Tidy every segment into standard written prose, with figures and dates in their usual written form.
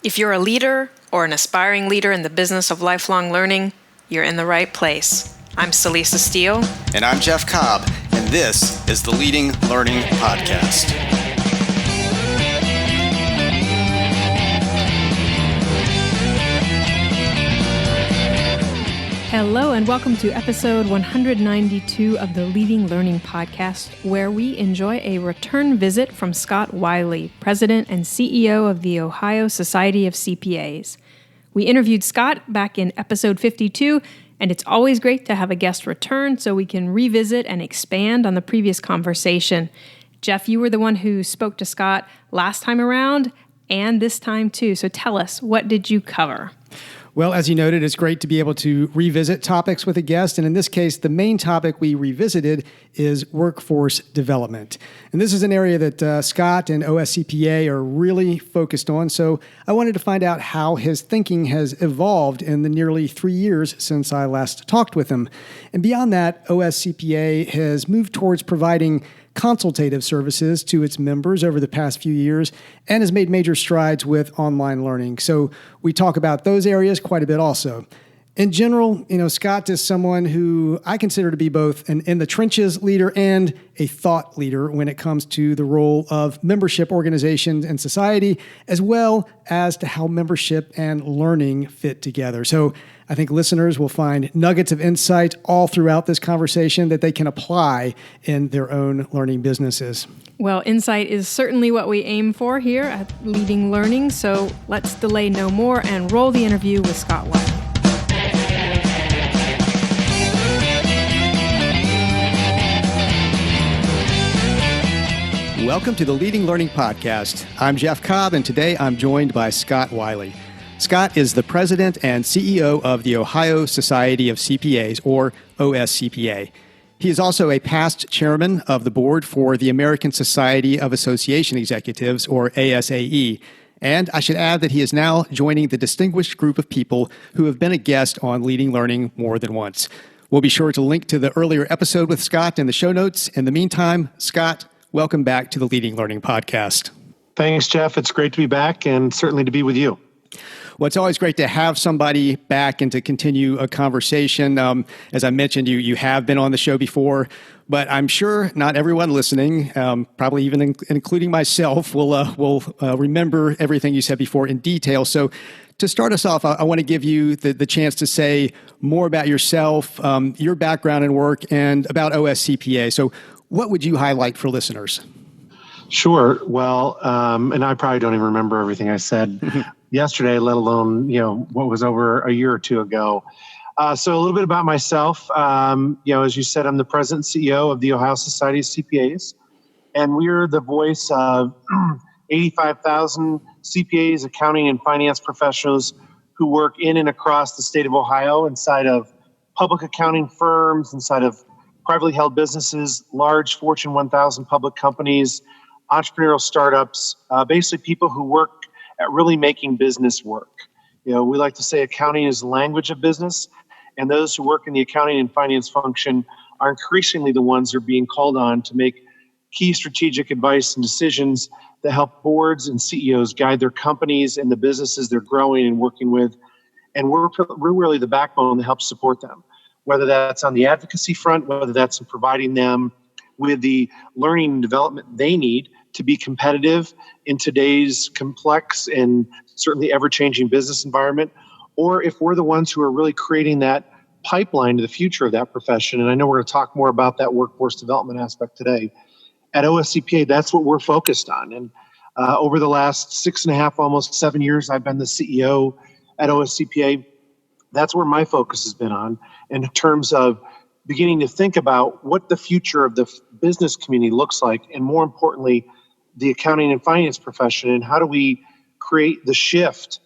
If you're a leader or an aspiring leader in the business of lifelong learning, you're in the right place. I'm Celisa Steele. And I'm Jeff Cobb, and this is the Leading Learning Podcast. Hello and welcome to episode 192 of the Leading Learning Podcast, where we enjoy a return visit from Scott Wiley, President and CEO of the Ohio Society of CPAs. We interviewed Scott back in episode 52, and it's always great to have a guest return so we can revisit and expand on the previous conversation. Jeff, you were the one who spoke to Scott last time around and this time too, so tell us, what did you cover? Well, as you noted, it's great to be able to revisit topics with a guest. And in this case, the main topic we revisited is workforce development. And this is an area that Scott and OSCPA are really focused on. So I wanted to find out how his thinking has evolved in the nearly 3 years since I last talked with him. And beyond that, OSCPA has moved towards providing consultative services to its members over the past few years and has made major strides with online learning. So we talk about those areas quite a bit also. In general, Scott is someone who I consider to be both an in-the-trenches leader and a thought leader when it comes to the role of membership organizations and society, as well as to how membership and learning fit together. So I think listeners will find nuggets of insight all throughout this conversation that they can apply in their own learning businesses. Well, insight is certainly what we aim for here at Leading Learning, so let's delay no more and roll the interview with Scott Wiley. Welcome to the Leading Learning Podcast. I'm Jeff Cobb, and today I'm joined by Scott Wiley. Scott is the president and CEO of the Ohio Society of CPAs, or OSCPA. He is also a past chairman of the board for the American Society of Association Executives, or ASAE. And I should add that he is now joining the distinguished group of people who have been a guest on Leading Learning more than once. We'll be sure to link to the earlier episode with Scott in the show notes. In the meantime, Scott, welcome back to the Leading Learning Podcast. Thanks, Jeff. It's great to be back and certainly to be with you. Well, it's always great to have somebody back and to continue a conversation. As I mentioned, you have been on the show before, but I'm sure not everyone listening, probably even including myself, will remember everything you said before in detail. So to start us off, I want to give you the chance to say more about yourself, your background and work, and about OSCPA. So what would you highlight for listeners? Sure. Well, and I probably don't even remember everything I said yesterday, let alone, what was over a year or two ago. So a little bit about myself. As you said, I'm the president and CEO of the Ohio Society of CPAs, and we're the voice of 85,000 CPAs, accounting and finance professionals who work in and across the state of Ohio inside of public accounting firms, inside of privately held businesses, large Fortune 1000 public companies, entrepreneurial startups, basically people who work at really making business work. We like to say accounting is the language of business, and those who work in the accounting and finance function are increasingly the ones who are being called on to make key strategic advice and decisions that help boards and CEOs guide their companies and the businesses they're growing and working with. And we're really the backbone that helps support them, whether that's on the advocacy front, whether that's in providing them with the learning and development they need to be competitive in today's complex and certainly ever-changing business environment, or if we're the ones who are really creating that pipeline to the future of that profession. And I know we're going to talk more about that workforce development aspect today. At OSCPA, that's what we're focused on. And over the last 6.5, almost 7 years, I've been the CEO at OSCPA. That's where my focus has been on in terms of beginning to think about what the future of the business community looks like, and more importantly, the accounting and finance profession, and how do we create the shift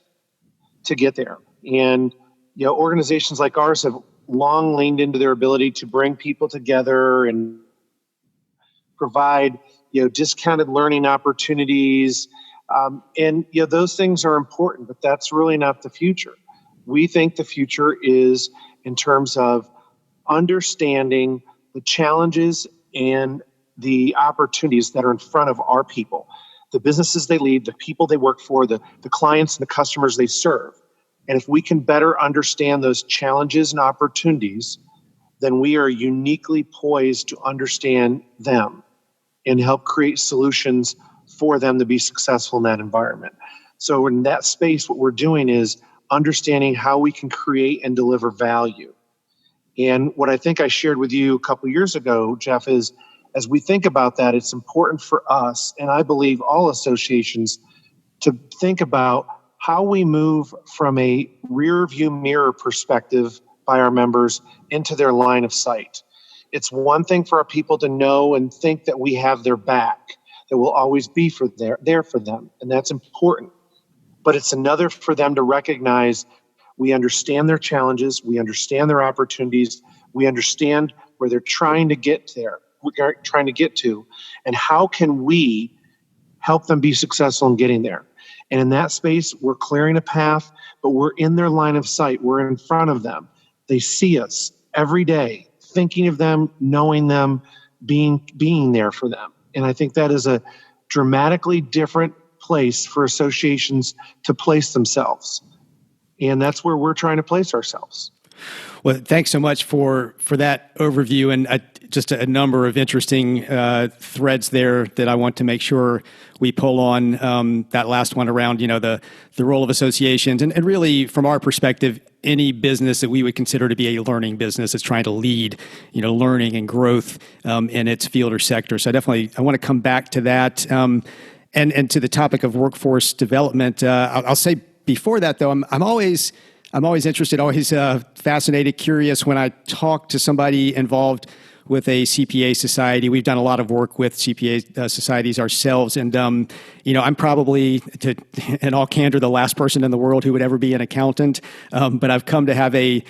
to get there. And organizations like ours have long leaned into their ability to bring people together and provide discounted learning opportunities, and those things are important, but that's really not the future. We think the future is in terms of understanding the challenges and the opportunities that are in front of our people. the businesses they lead, the people they work for, the clients and the customers they serve. And if we can better understand those challenges and opportunities, then we are uniquely poised to understand them and help create solutions for them to be successful in that environment. So in that space, what we're doing is understanding how we can create and deliver value. And what I think I shared with you a couple of years ago, Jeff, is as we think about that, it's important for us, and I believe all associations, to think about how we move from a rear view mirror perspective by our members into their line of sight. It's one thing for our people to know and think that we have their back, that we'll always be there for them, and that's important. But it's another for them to recognize we understand their challenges, we understand their opportunities, we understand where they're trying to get to, and how can we help them be successful in getting there. And in that space, we're clearing a path, but we're in their line of sight. We're in front of them. They see us every day, thinking of them, knowing them, being there for them. And I think that is a dramatically different place for associations to place themselves. And that's where we're trying to place ourselves. Well, thanks so much for that overview, and just a number of interesting threads there that I want to make sure we pull on. That last one around, the role of associations, and really from our perspective, any business that we would consider to be a learning business is trying to lead, learning and growth in its field or sector. So I want to come back to that, and to the topic of workforce development. I'll say before that though, I'm always interested, always fascinated, curious when I talk to somebody involved with a CPA society. We've done a lot of work with CPA societies ourselves, and I'm probably, in all candor, the last person in the world who would ever be an accountant. But I've come to have a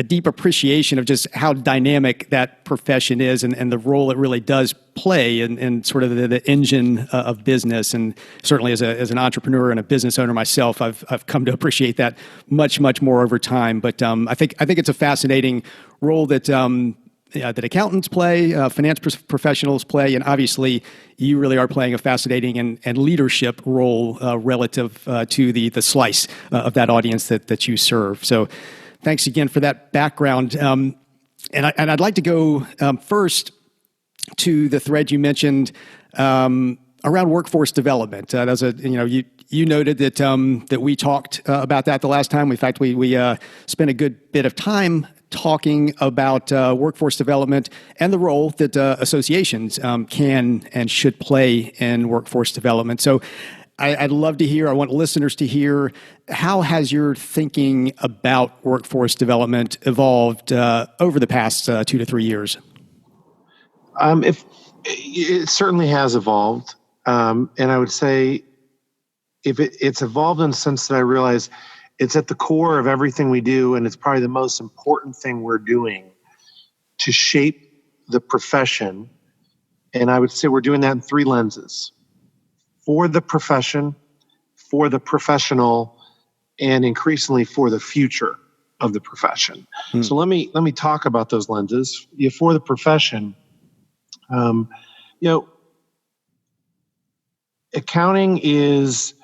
deep appreciation of just how dynamic that profession is, and the role it really does play in sort of the engine of business. And certainly as an entrepreneur and a business owner myself, I've come to appreciate that much more over time. But I think it's a fascinating role that accountants play, finance professionals play, and obviously you really are playing a fascinating and leadership role relative to the slice of that audience that you serve. So thanks again for that background. And I'd like to go first to the thread you mentioned around workforce development. You noted that we talked about that the last time. In fact, we spent a good bit of time talking about workforce development and the role that associations can and should play in workforce development. So I'd love to hear, I want listeners to hear, how has your thinking about workforce development evolved over the past 2 to 3 years? It certainly has evolved. And I would say it's evolved in the sense that I realize it's at the core of everything we do, and it's probably the most important thing we're doing to shape the profession. And I would say we're doing that in 3 lenses: for the profession, for the professional, and increasingly for the future of the profession. So let me talk about those lenses. For the profession, accounting is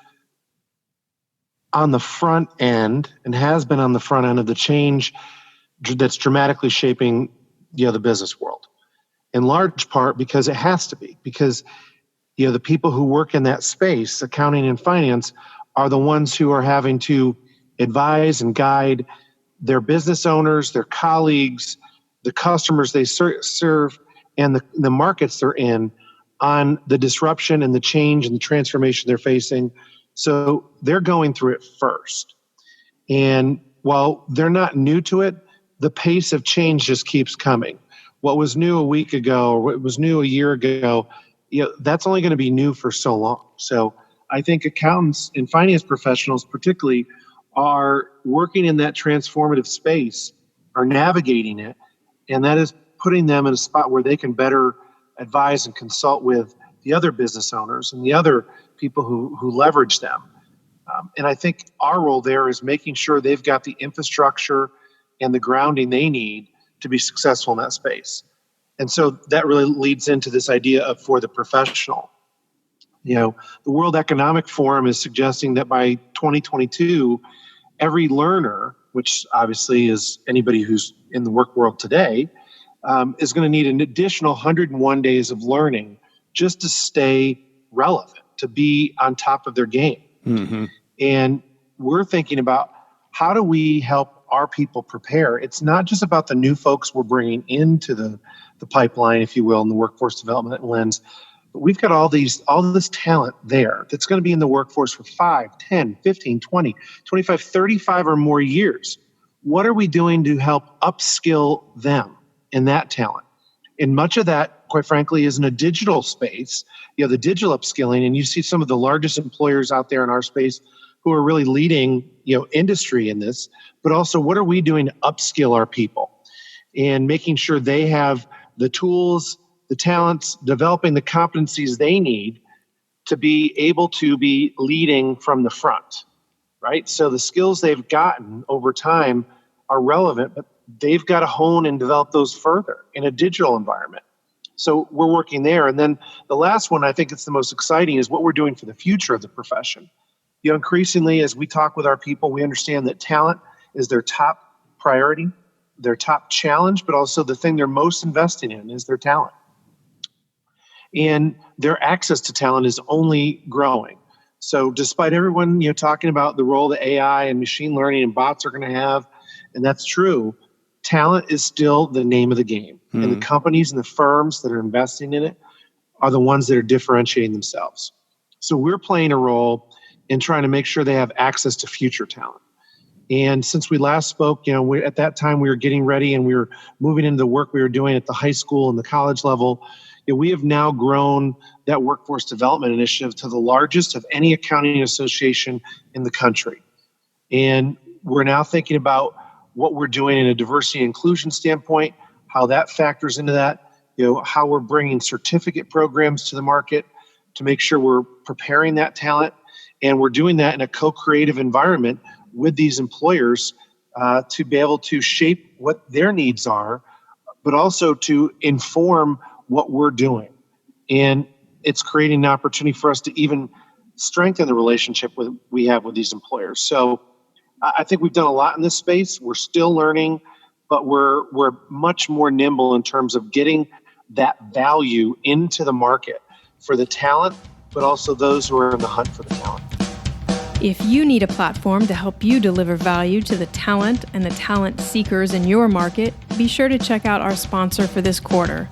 on the front end and has been on the front end of the change that's dramatically shaping the business world, in large part because it has to be, because the people who work in that space, accounting and finance, are the ones who are having to advise and guide their business owners, their colleagues, the customers they serve, and the markets they're in on the disruption and the change and the transformation they're facing. So they're going through it first. And while they're not new to it, the pace of change just keeps coming. What was new a week ago, or what was new a year ago, that's only going to be new for so long. So I think accountants and finance professionals particularly are working in that transformative space, are navigating it, and that is putting them in a spot where they can better advise and consult with the other business owners and the other people who leverage them. And I think our role there is making sure they've got the infrastructure and the grounding they need to be successful in that space. And so that really leads into this idea of for the professional. The World Economic Forum is suggesting that by 2022, every learner, which obviously is anybody who's in the work world today, is going to need an additional 101 days of learning just to stay relevant, to be on top of their game. Mm-hmm. And we're thinking about, how do we help our people prepare? It's not just about the new folks we're bringing into the pipeline, if you will, in the workforce development lens. But we've got all this talent there that's going to be in the workforce for 5, 10, 15, 20, 25, 35 or more years. What are we doing to help upskill them in that talent? And much of that, quite frankly, is in a digital space. The digital upskilling, and you see some of the largest employers out there in our space who are really leading, industry in this. But also, what are we doing to upskill our people and making sure they have the tools, the talents, developing the competencies they need to be able to be leading from the front, right? So the skills they've gotten over time are relevant, but they've got to hone and develop those further in a digital environment. So we're working there. And then the last one, I think it's the most exciting, is what we're doing for the future of the profession. Increasingly, as we talk with our people, we understand that talent is their top priority, their top challenge, but also the thing they're most investing in is their talent. And their access to talent is only growing. So despite everyone talking about the role that AI and machine learning and bots are going to have, and that's true, talent is still the name of the game. Mm-hmm. And the companies and the firms that are investing in it are the ones that are differentiating themselves. So we're playing a role in trying to make sure they have access to future talent. And since we last spoke, at that time we were getting ready and we were moving into the work we were doing at the high school and the college level. We have now grown that workforce development initiative to the largest of any accounting association in the country. And we're now thinking about what we're doing in a diversity and inclusion standpoint, how that factors into that, how we're bringing certificate programs to the market to make sure we're preparing that talent. And we're doing that in a co-creative environment with these employers to be able to shape what their needs are, but also to inform what we're doing. And it's creating an opportunity for us to even strengthen the relationship we have with these employers. So I think we've done a lot in this space. We're still learning, but we're much more nimble in terms of getting that value into the market for the talent, but also those who are in the hunt for the talent. If you need a platform to help you deliver value to the talent and the talent seekers in your market, be sure to check out our sponsor for this quarter.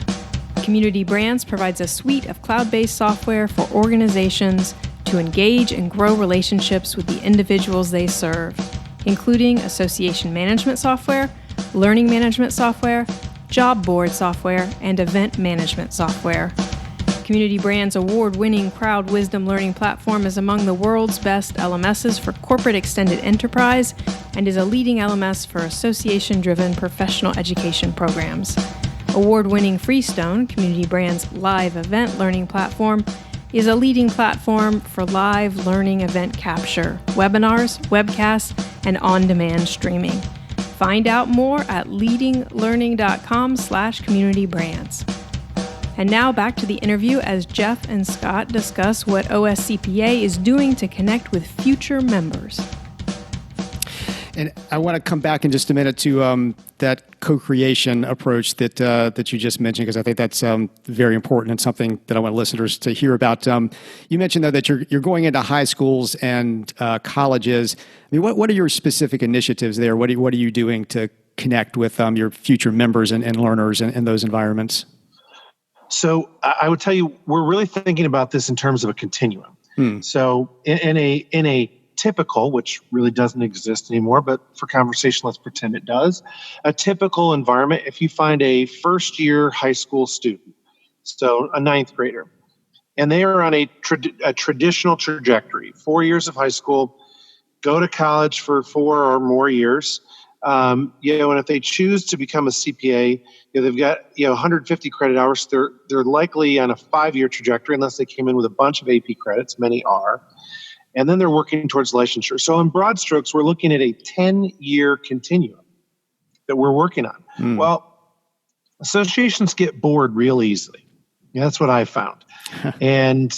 Community Brands provides a suite of cloud-based software for organizations to engage and grow relationships with the individuals they serve, including association management software, learning management software, job board software, and event management software. Community Brands' award-winning Crowd Wisdom learning platform is among the world's best LMSs for corporate extended enterprise and is a leading LMS for association-driven professional education programs. Award-winning Freestone, Community Brands' live event learning platform, is a leading platform for live learning event capture, webinars, webcasts, and on-demand streaming. Find out more at leadinglearning.com/communitybrands. And now back to the interview as Jeff and Scott discuss what OSCPA is doing to connect with future members. And I want to come back in just a minute to that co-creation approach that you just mentioned, because I think that's very important and something that I want listeners to hear about. You mentioned, though, that you're going into high schools and colleges. I mean, what are your specific initiatives there? What are you doing to connect with your future members and learners in those environments? So I would tell you, we're really thinking about this in terms of a continuum. So in a typical, which really doesn't exist anymore, but for conversation, let's pretend it does. A typical environment, if you find a first-year high school student, so a ninth grader, and they are on a traditional trajectory, 4 years of high school, go to college for 4 or more years, and if they choose to become a CPA, they've got 150 credit hours. They're likely on a 5-year trajectory unless they came in with a bunch of AP credits. Many are. And then they're working towards licensure. So in broad strokes, we're looking at a 10-year continuum that we're working on. Well, associations get bored real easily. That's what I found. And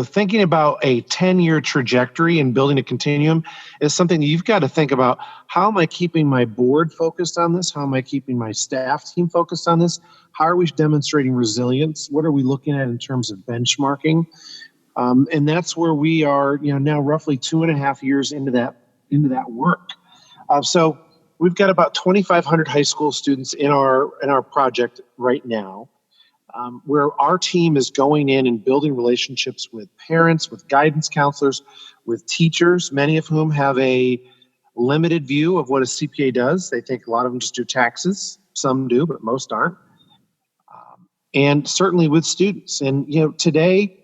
thinking about a 10-year trajectory and building a continuum is something that you've got to think about. How am I keeping my board focused on this? How am I keeping my staff team focused on this? How are we demonstrating resilience? What are we looking at in terms of benchmarking? And that's where we are, now roughly 2.5 years into that work. So we've got about 2,500 high school students in our project right now. Where our team is going in and building relationships with parents, with guidance counselors, with teachers, many of whom have a limited view of what a CPA does. They think a lot of them just do taxes. Some do, but most aren't. And certainly with students. And, today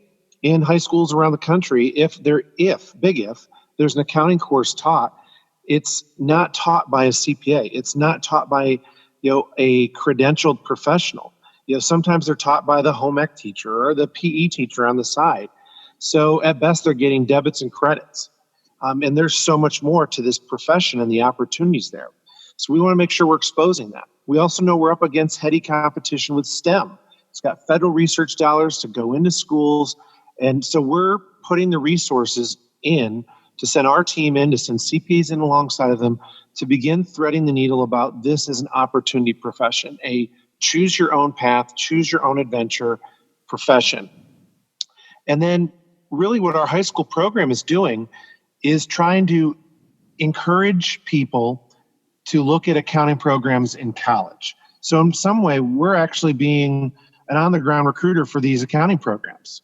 in high schools around the country, if there's an accounting course taught, it's not taught by a CPA. It's not taught by, a credentialed professional. Sometimes they're taught by the home ec teacher or the PE teacher on the side. So at best, they're getting debits and credits. And there's so much more to this profession and the opportunities there. So we want to make sure we're exposing that. We also know we're up against heady competition with STEM. It's got federal research dollars to go into schools. And so we're putting the resources in to send our team in, to send CPAs in alongside of them, to begin threading the needle about this as an opportunity profession, a choose your own path, choose your own adventure profession. And then really what our high school program is doing is trying to encourage people to look at accounting programs in college. So in some way, we're actually being an on-the-ground recruiter for these accounting programs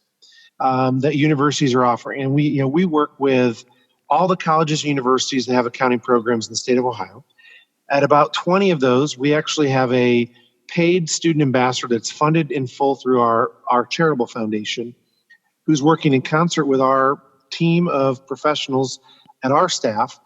that universities are offering. And we work with all the colleges and universities that have accounting programs in the state of Ohio. At about 20 of those, we actually have a paid student ambassador that's funded in full through our charitable foundation, who's working in concert with our team of professionals and our staff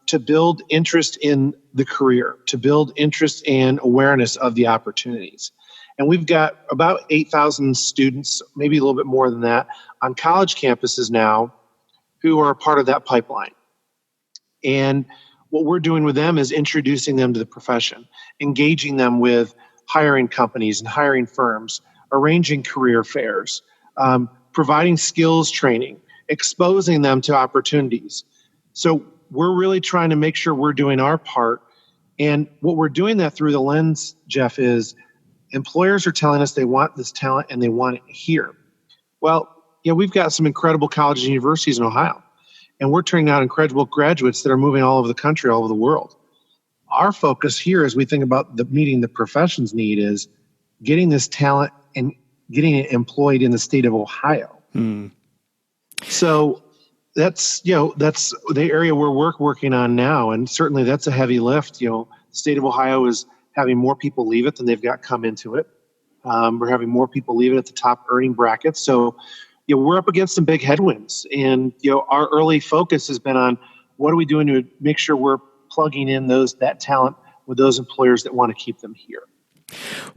to build interest in the career, to build interest and awareness of the opportunities. And we've got about 8,000 students, maybe a little bit more than that, on college campuses now who are a part of that pipeline. And what we're doing with them is introducing them to the profession, engaging them with hiring companies and hiring firms, arranging career fairs, providing skills training, exposing them to opportunities. So we're really trying to make sure we're doing our part. And what we're doing that through the lens, Jeff, is employers are telling us they want this talent and they want it here. Well, we've got some incredible colleges and universities in Ohio. And we're turning out incredible graduates that are moving all over the country, all over the world. Our focus here, as we think about meeting the profession's need, is getting this talent and getting it employed in the state of Ohio. So that's the area we're working on now. And certainly that's a heavy lift. The state of Ohio is having more people leave it than they've got come into it. We're having more people leave it at the top earning brackets. So we're up against some big headwinds, and our early focus has been on what are we doing to make sure we're plugging in that talent with those employers that want to keep them here.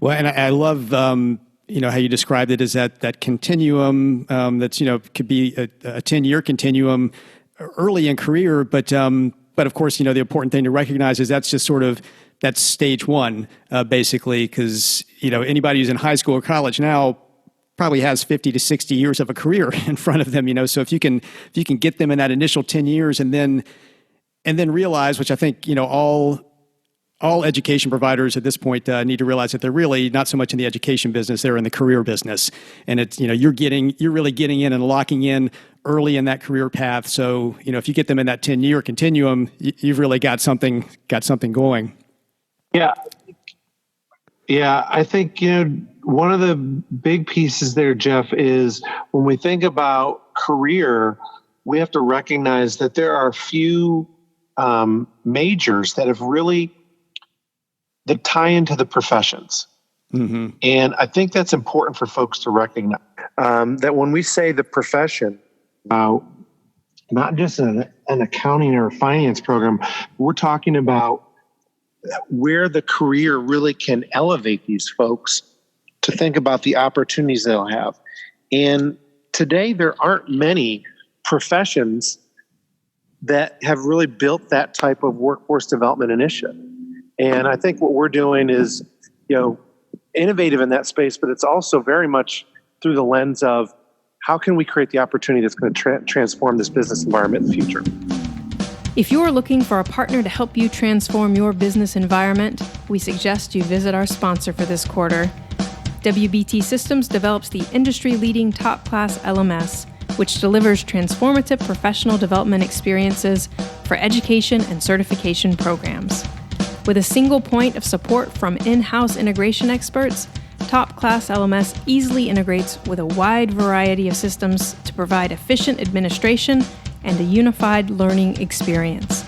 Well, and I love how you described it as that continuum that's could be a 10-year continuum early in career, but of course the important thing to recognize is that's just sort of that's stage one basically, because anybody who's in high school or college now probably has 50 to 60 years of a career in front of them, so if you can get them in that initial 10 years and then realize, which I think, all education providers at this point need to realize that they're really not so much in the education business, they're in the career business. And it's, you're really getting in and locking in early in that career path. So, if you get them in that 10-year continuum, you've really got something going. Yeah, I think, one of the big pieces there, Jeff, is when we think about career, we have to recognize that there are a few majors that tie into the professions. Mm-hmm. And I think that's important for folks to recognize that when we say the profession, not just an accounting or finance program, we're talking about where the career really can elevate these folks to think about the opportunities they'll have. And today there aren't many professions that have really built that type of workforce development initiative. And I think what we're doing is, innovative in that space, but it's also very much through the lens of how can we create the opportunity that's going to transform this business environment in the future? If you're looking for a partner to help you transform your business environment, we suggest you visit our sponsor for this quarter. WBT Systems develops the industry-leading top-class LMS, which delivers transformative professional development experiences for education and certification programs. With a single point of support from in-house integration experts, top-class LMS easily integrates with a wide variety of systems to provide efficient administration and a unified learning experience.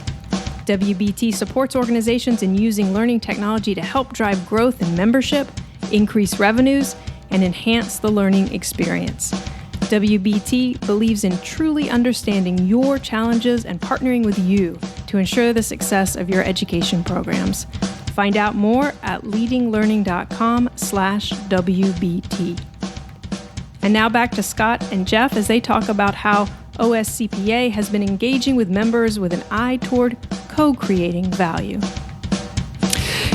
WBT supports organizations in using learning technology to help drive growth in membership, increase revenues, and enhance the learning experience. WBT believes in truly understanding your challenges and partnering with you to ensure the success of your education programs. Find out more at leadinglearning.com/WBT. And now back to Scott and Jeff as they talk about how OSCPA has been engaging with members with an eye toward co-creating value.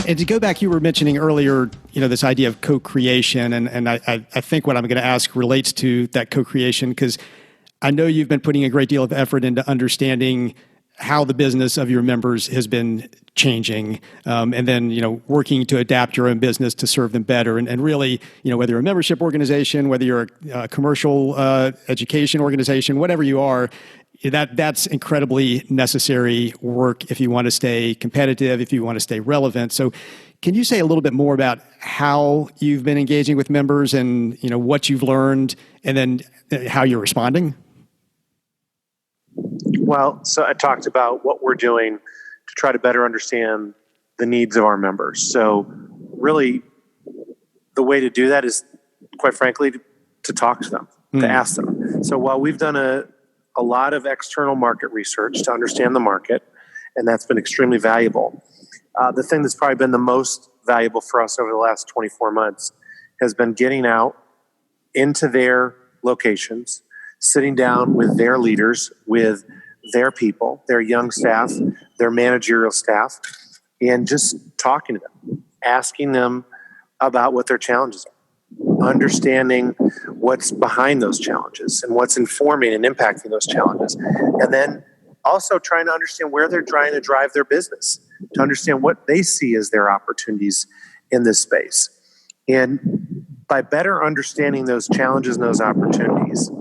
And to go back, you were mentioning earlier, this idea of co-creation, and I think what I'm going to ask relates to that co-creation, because I know you've been putting a great deal of effort into understanding how the business of your members has been changing, and then, working to adapt your own business to serve them better. And really, whether you're a membership organization, whether you're a commercial education organization, whatever you are, that's incredibly necessary work if you want to stay competitive, if you want to stay relevant. So can you say a little bit more about how you've been engaging with members and, what you've learned, and then how you're responding? Well, so I talked about what we're doing to try to better understand the needs of our members. So really, the way to do that is, quite frankly, to talk to them, to ask them. So while we've done a lot of external market research to understand the market, and that's been extremely valuable, the thing that's probably been the most valuable for us over the last 24 months has been getting out into their locations, sitting down with their leaders, with their people, their young staff, their managerial staff, and just talking to them, asking them about what their challenges are, understanding what's behind those challenges and what's informing and impacting those challenges. And then also trying to understand where they're trying to drive their business, to understand what they see as their opportunities in this space. And by better understanding those challenges and those opportunities,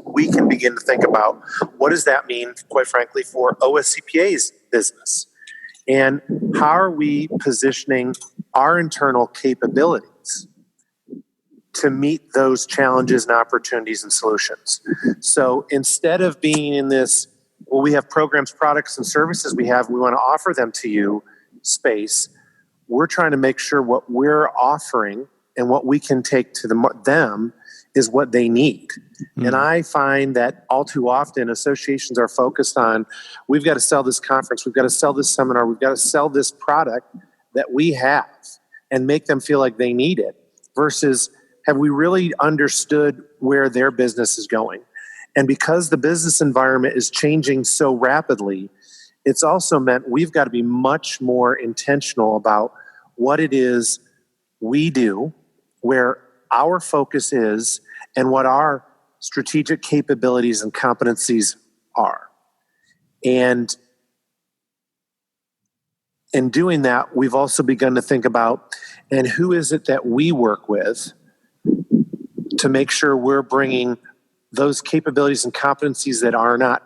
we can begin to think about what does that mean, quite frankly, for OSCPA's business? And how are we positioning our internal capabilities to meet those challenges and opportunities and solutions? So instead of being in this, well, we have programs, products, and services we want to offer them to you space, we're trying to make sure what we're offering and what we can take to them is what they need. And I find that all too often associations are focused on, we've got to sell this conference, we've got to sell this seminar, we've got to sell this product that we have and make them feel like they need it, versus have we really understood where their business is going? And because the business environment is changing so rapidly, it's also meant we've got to be much more intentional about what it is we do, where our focus is, and what our strategic capabilities and competencies are. And in doing that, we've also begun to think about, and who is it that we work with to make sure we're bringing those capabilities and competencies that are not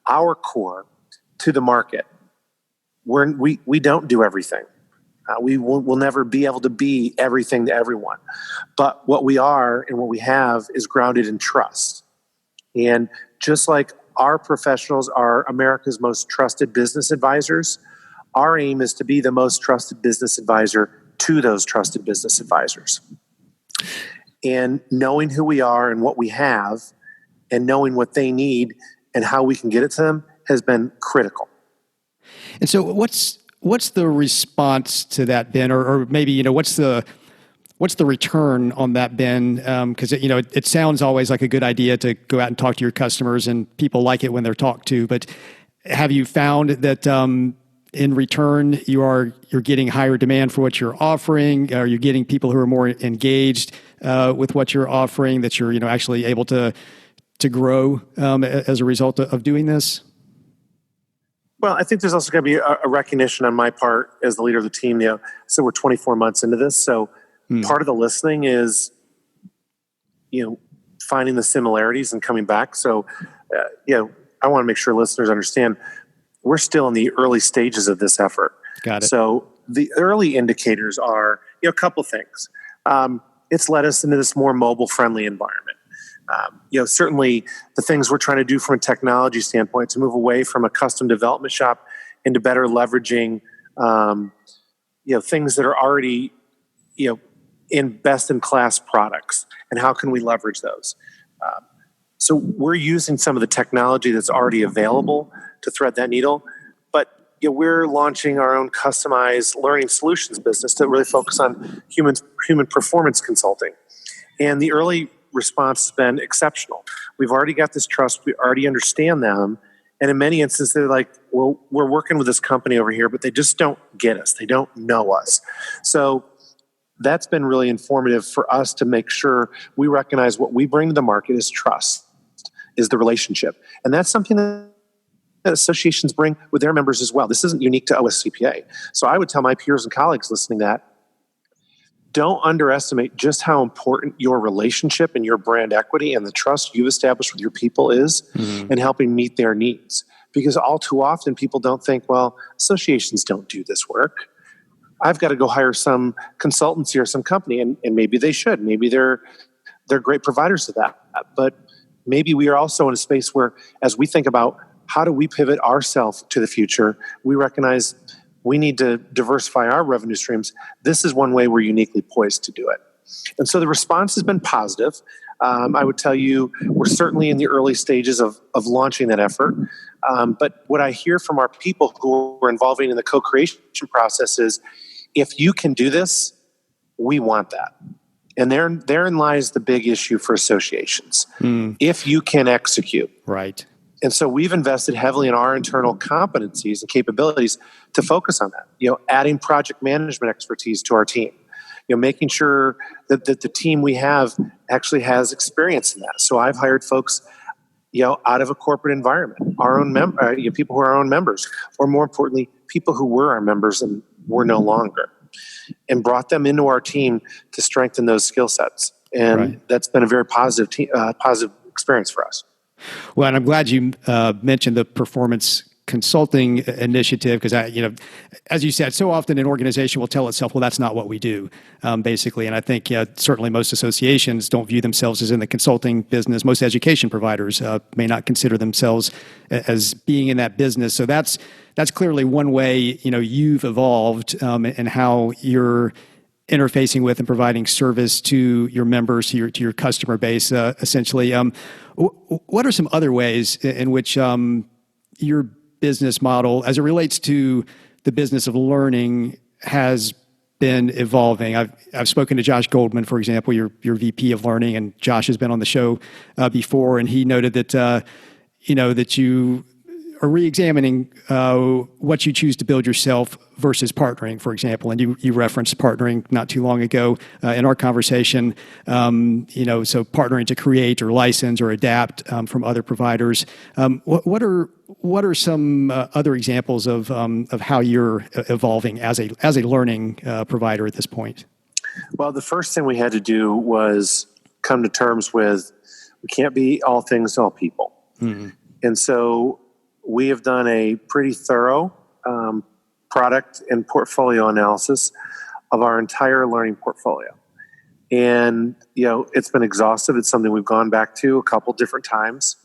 our core to the market. We don't do everything. We'll never be able to be everything to everyone. But what we are and what we have is grounded in trust. And just like our professionals are America's most trusted business advisors, our aim is to be the most trusted business advisor to those trusted business advisors. And knowing who we are and what we have, and knowing what they need and how we can get it to them has been critical. And so what's the response to that, Ben? Or maybe, what's the return on that, Ben? Because, it sounds always like a good idea to go out and talk to your customers, and people like it when they're talked to. But have you found that in return, you're getting higher demand for what you're offering? Are you getting people who are more engaged with what you're offering, that you're actually able to grow as a result of doing this? Well, I think there's also going to be a recognition on my part as the leader of the team. So we're 24 months into this. So part of the listening is, finding the similarities and coming back. So, I want to make sure listeners understand we're still in the early stages of this effort. Got it. So the early indicators are, a couple things. It's led us into this more mobile-friendly environment. Certainly the things we're trying to do from a technology standpoint to move away from a custom development shop into better leveraging, things that are already, in best-in-class products, and how can we leverage those? So we're using some of the technology that's already available to thread that needle, but we're launching our own customized learning solutions business to really focus on human performance consulting. And the early response has been exceptional. We've already got this trust. We already understand them. And in many instances, they're like, well, we're working with this company over here, but they just don't get us. They don't know us. So that's been really informative for us to make sure we recognize what we bring to the market is trust, is the relationship. And that's something that associations bring with their members as well. This isn't unique to OSCPA. So I would tell my peers and colleagues listening that don't underestimate just how important your relationship and your brand equity and the trust you've established with your people is in helping meet their needs. Because all too often people don't think, well, associations don't do this work. I've got to go hire some consultancy or some company, and maybe they should. Maybe they're great providers of that. But maybe we are also in a space where, as we think about how do we pivot ourselves to the future, we recognize we need to diversify our revenue streams. This is one way we're uniquely poised to do it. And so the response has been positive. I would tell you we're certainly in the early stages of launching that effort. But what I hear from our people who are involving in the co-creation process is, if you can do this, we want that. And therein lies the big issue for associations. If you can execute. Right. And so we've invested heavily in our internal competencies and capabilities to focus on that. Adding project management expertise to our team. Making sure that the team we have actually has experience in that. So I've hired folks, out of a corporate environment, our own people who are our own members, or more importantly, people who were our members and were no longer, and brought them into our team to strengthen those skill sets. And that's been a very positive experience for us. Well, and I'm glad you mentioned the performance consulting initiative, because as you said, so often an organization will tell itself, well, that's not what we do, basically. And I think certainly most associations don't view themselves as in the consulting business. Most education providers may not consider themselves as being in that business. So that's clearly one way you've evolved in how you're interfacing with and providing service to your members, to your customer base, essentially. What are some other ways in which your business model, as it relates to the business of learning, has been evolving? I've spoken to Josh Goldman, for example, your VP of learning, and Josh has been on the show before, and he noted that that you are re-examining what you choose to build yourself versus partnering, for example. And you referenced partnering not too long ago in our conversation. So partnering to create or license or adapt from other providers. What are some other examples of how you're evolving as a learning provider at this point? Well, the first thing we had to do was come to terms with we can't be all things to all people. And so we have done a pretty thorough product and portfolio analysis of our entire learning portfolio. And, it's been exhaustive. It's something we've gone back to a couple different times.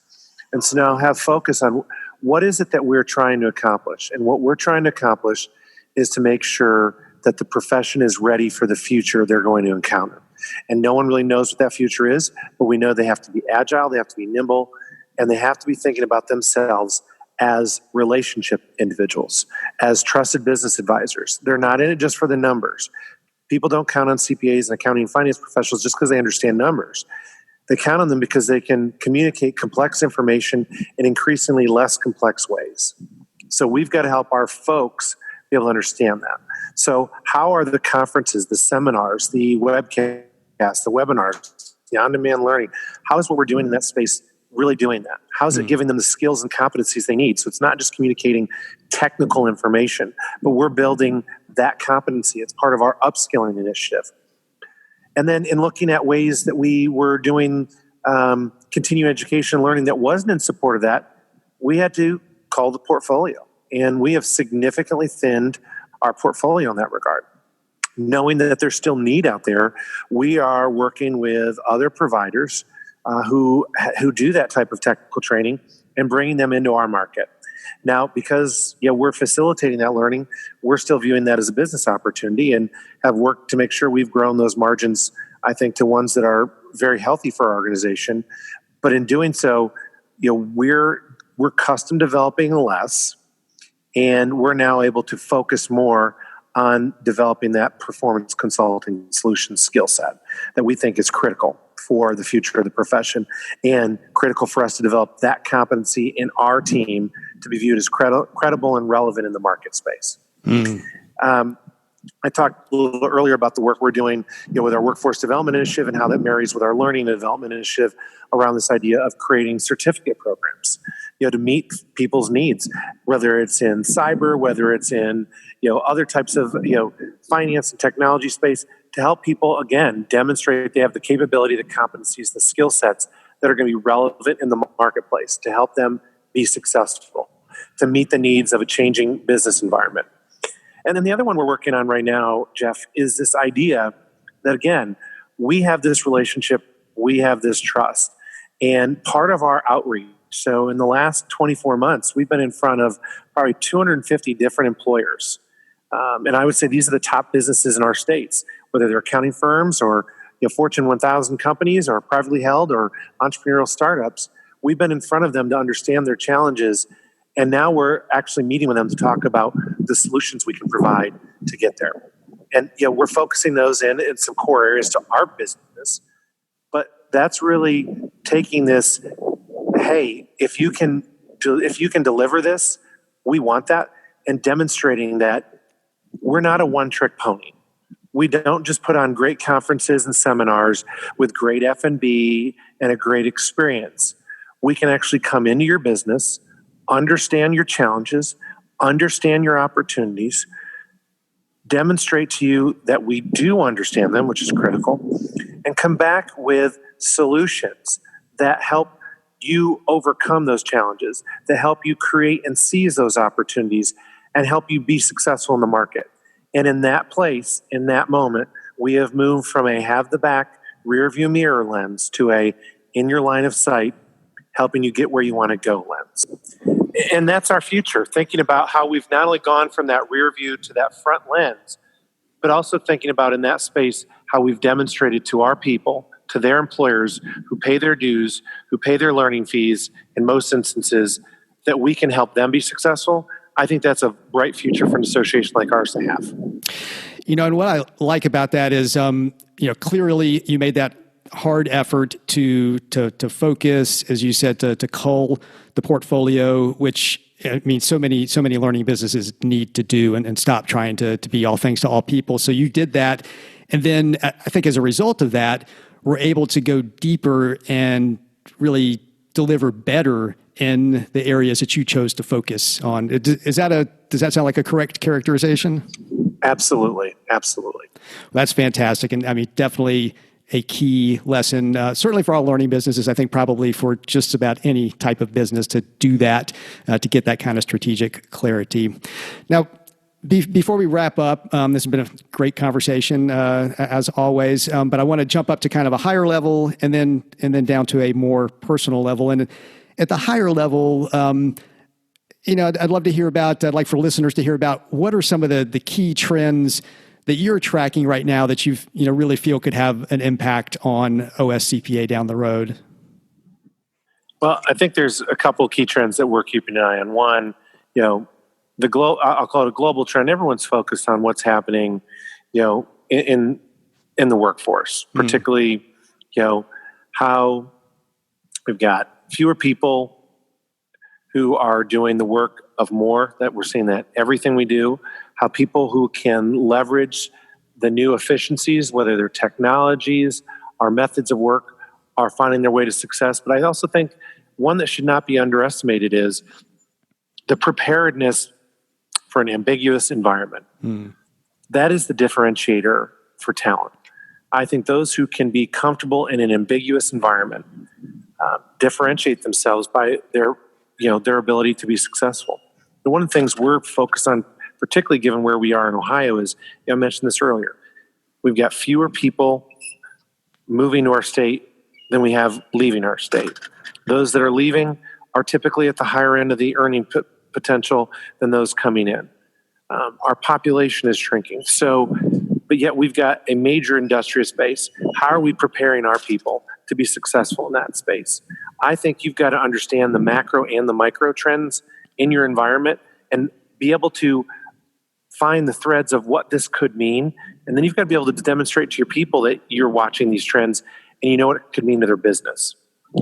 And so now have focus on what is it that we're trying to accomplish. And what we're trying to accomplish is to make sure that the profession is ready for the future they're going to encounter. And no one really knows what that future is, but we know they have to be agile, they have to be nimble, and they have to be thinking about themselves as relationship individuals, as trusted business advisors. They're not in it just for the numbers. People don't count on CPAs and accounting and finance professionals just because they understand numbers. They count on them because they can communicate complex information in increasingly less complex ways. So we've got to help our folks be able to understand that. So how are the conferences, the seminars, the webcasts, the webinars, the on-demand learning, how is what we're doing in that space really doing that? How is it giving them the skills and competencies they need? So it's not just communicating technical information, but we're building that competency. It's part of our upskilling initiative. And then in looking at ways that we were doing continuing education and learning that wasn't in support of that, we had to cull the portfolio. And we have significantly thinned our portfolio in that regard. Knowing that there's still need out there, we are working with other providers who do that type of technical training and bringing them into our market. Now, because we're facilitating that learning, we're still viewing that as a business opportunity and have worked to make sure we've grown those margins, I think, to ones that are very healthy for our organization. But in doing so, we're custom developing less, and we're now able to focus more on developing that performance consulting solution skill set that we think is critical for the future of the profession and critical for us to develop that competency in our team to be viewed as credible and relevant in the market space. I talked a little earlier about the work we're doing with our workforce development initiative and how that marries with our learning and development initiative around this idea of creating certificate programs, to meet people's needs, whether it's in cyber, whether it's in, other types of, finance and technology space, to help people, again, demonstrate they have the capability, the competencies, the skill sets that are going to be relevant in the marketplace to help them be successful, to meet the needs of a changing business environment. And then the other one we're working on right now, Jeff, is this idea that, again, we have this relationship, we have this trust. And part of our outreach, so in the last 24 months, we've been in front of probably 250 different employers. And I would say these are the top businesses in our states, whether they're accounting firms or Fortune 1000 companies or privately held or entrepreneurial startups. We've been in front of them to understand their challenges. And now we're actually meeting with them to talk about the solutions we can provide to get there. And we're focusing those in some core areas to our business. But that's really taking this, hey, if you can deliver this, we want that, and demonstrating that we're not a one-trick pony. We don't just put on great conferences and seminars with great F&B and a great experience. We can actually come into your business, understand your challenges, understand your opportunities, demonstrate to you that we do understand them, which is critical, and come back with solutions that help you overcome those challenges, that help you create and seize those opportunities, and help you be successful in the market. And in that place, in that moment, we have moved from a have the back rear view mirror lens to a in your line of sight, helping you get where you want to go lens. And that's our future, thinking about how we've not only gone from that rear view to that front lens, but also thinking about in that space how we've demonstrated to our people, to their employers who pay their dues, who pay their learning fees, in most instances, that we can help them be successful. I think that's a bright future for an association like ours to have. And what I like about that is, clearly you made that hard effort to focus, as you said, to cull the portfolio, which so many learning businesses need to do, and stop trying to be all things to all people. So you did that, and then I think as a result of that, we're able to go deeper and really deliver better in the areas that you chose to focus on. Does that sound like a correct characterization? Absolutely. Well, that's fantastic, and definitely a key lesson, certainly for all learning businesses. I think probably for just about any type of business to do that, to get that kind of strategic clarity. Now, before we wrap up, this has been a great conversation as always. But I want to jump up to kind of a higher level, and then down to a more personal level. And at the higher level, I'd love to hear about, I'd like for listeners to hear about what are some of the key trends that you're tracking right now that you really feel could have an impact on OSCPA down the road? Well, I think there's a couple of key trends that we're keeping an eye on. One, I'll call it a global trend. Everyone's focused on what's happening, in the workforce, particularly, how we've got fewer people who are doing the work of more, that we're seeing that everything we do, how people who can leverage the new efficiencies, whether they're technologies, our methods of work, are finding their way to success. But I also think one that should not be underestimated is the preparedness for an ambiguous environment. That is the differentiator for talent. I think those who can be comfortable in an ambiguous environment differentiate themselves by their ability to be successful. And one of the things we're focused on, particularly given where we are in Ohio, is, I mentioned this earlier, we've got fewer people moving to our state than we have leaving our state. Those that are leaving are typically at the higher end of the earning potential than those coming in. Our population is shrinking. But yet we've got a major industrious base. How are we preparing our people to be successful in that space? I think you've got to understand the macro and the micro trends in your environment and be able to find the threads of what this could mean. And then you've got to be able to demonstrate to your people that you're watching these trends and you know what it could mean to their business.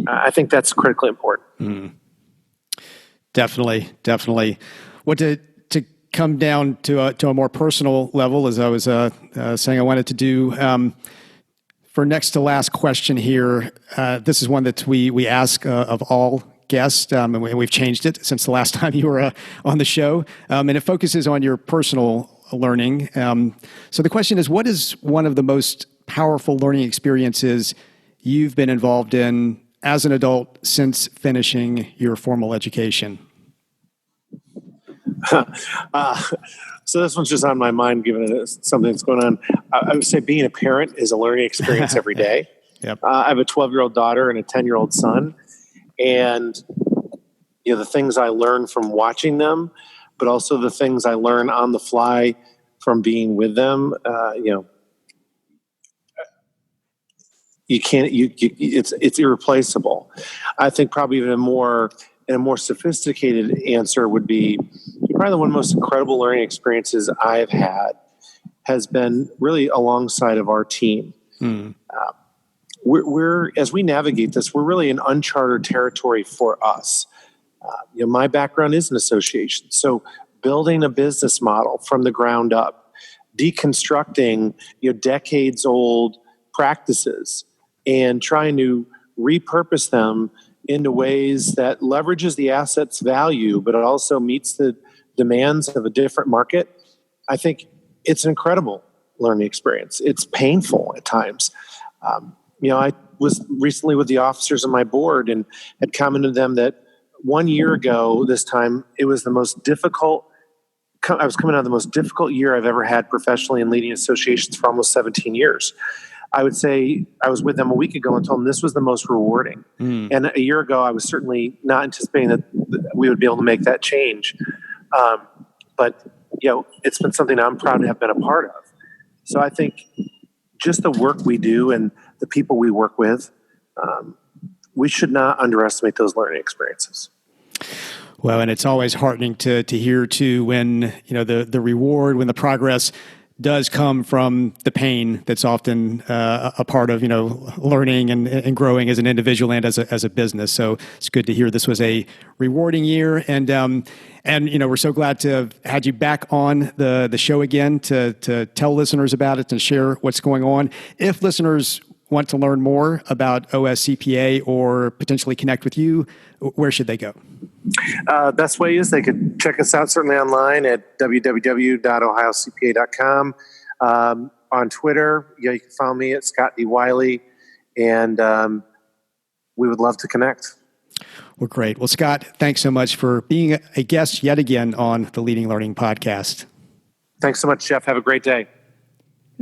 I think that's critically important. Definitely. What to come down to a more personal level, as I was saying I wanted to do, for next to last question here, this is one that we ask of all guests, and we've changed it since the last time you were on the show, and it focuses on your personal learning. So the question is, what is one of the most powerful learning experiences you've been involved in as an adult since finishing your formal education? So this one's just on my mind, given something that's going on. I would say being a parent is a learning experience every day. Yep. I have a 12-year-old daughter and a 10-year-old son, and the things I learn from watching them, but also the things I learn on the fly from being with them. You can't. It's irreplaceable. I think probably even a more sophisticated answer would be probably one of the most incredible learning experiences I've had has been really alongside of our team. We're as we navigate this, we're really in uncharted territory for us. My background is in association, so building a business model from the ground up, deconstructing decades old practices, and trying to repurpose them into ways that leverages the asset's value, but it also meets the demands of a different market. I think it's an incredible learning experience. It's painful at times. I was recently with the officers of my board and had commented to them that 1 year ago, this time, it was the most difficult. I was coming out of the most difficult year I've ever had professionally in leading associations for almost 17 years. I would say I was with them a week ago and told them this was the most rewarding. And a year ago, I was certainly not anticipating that we would be able to make that change. But it's been something I'm proud to have been a part of. So I think just the work we do and the people we work with, we should not underestimate those learning experiences. Well, and it's always heartening to hear too when the reward, when the progress does come from the pain that's often a part of learning and growing as an individual and as a business. So it's good to hear this was a rewarding year, and we're so glad to have had you back on the show again to tell listeners about it and share what's going on. If listeners want to learn more about OSCPA or potentially connect with you, where should they go? Best way is they could check us out certainly online at www.ohiocpa.com. On Twitter, you can follow me at Scott D. Wiley, and we would love to connect. Well, great. Well, Scott, thanks so much for being a guest yet again on the Leading Learning Podcast. Thanks so much, Jeff. Have a great day.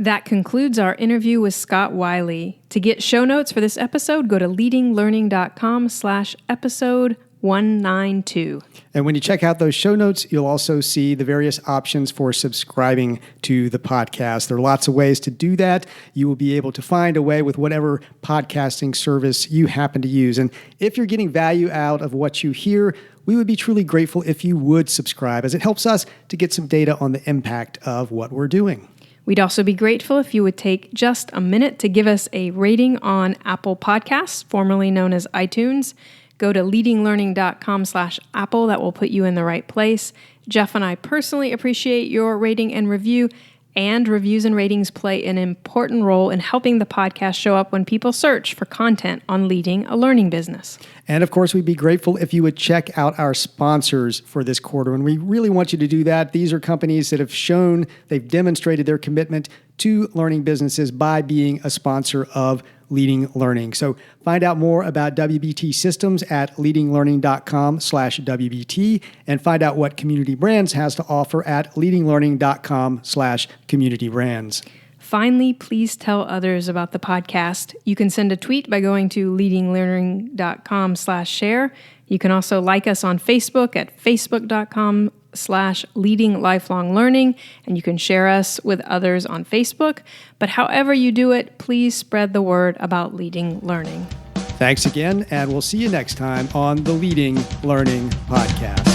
That concludes our interview with Scott Wiley. To get show notes for this episode, go to leadinglearning.com/episode 192. And when you check out those show notes, you'll also see the various options for subscribing to the podcast. There are lots of ways to do that. You will be able to find a way with whatever podcasting service you happen to use. And if you're getting value out of what you hear, we would be truly grateful if you would subscribe, as it helps us to get some data on the impact of what we're doing. We'd also be grateful if you would take just a minute to give us a rating on Apple Podcasts, formerly known as iTunes. go to leadinglearning.com/Apple. That will put you in the right place. Jeff and I personally appreciate your rating and review, and reviews and ratings play an important role in helping the podcast show up when people search for content on leading a learning business. And of course, we'd be grateful if you would check out our sponsors for this quarter. And we really want you to do that. These are companies that have shown, they've demonstrated their commitment to learning businesses by being a sponsor of Leading Learning. So find out more about WBT Systems at leadinglearning.com/WBT and find out what Community Brands has to offer at leadinglearning.com/Community Brands. Finally, please tell others about the podcast. You can send a tweet by going to leadinglearning.com/share. You can also like us on Facebook at facebook.com/leadinglifelonglearning, and you can share us with others on Facebook. But however you do it, please spread the word about Leading Learning. Thanks again, and we'll see you next time on the Leading Learning Podcast.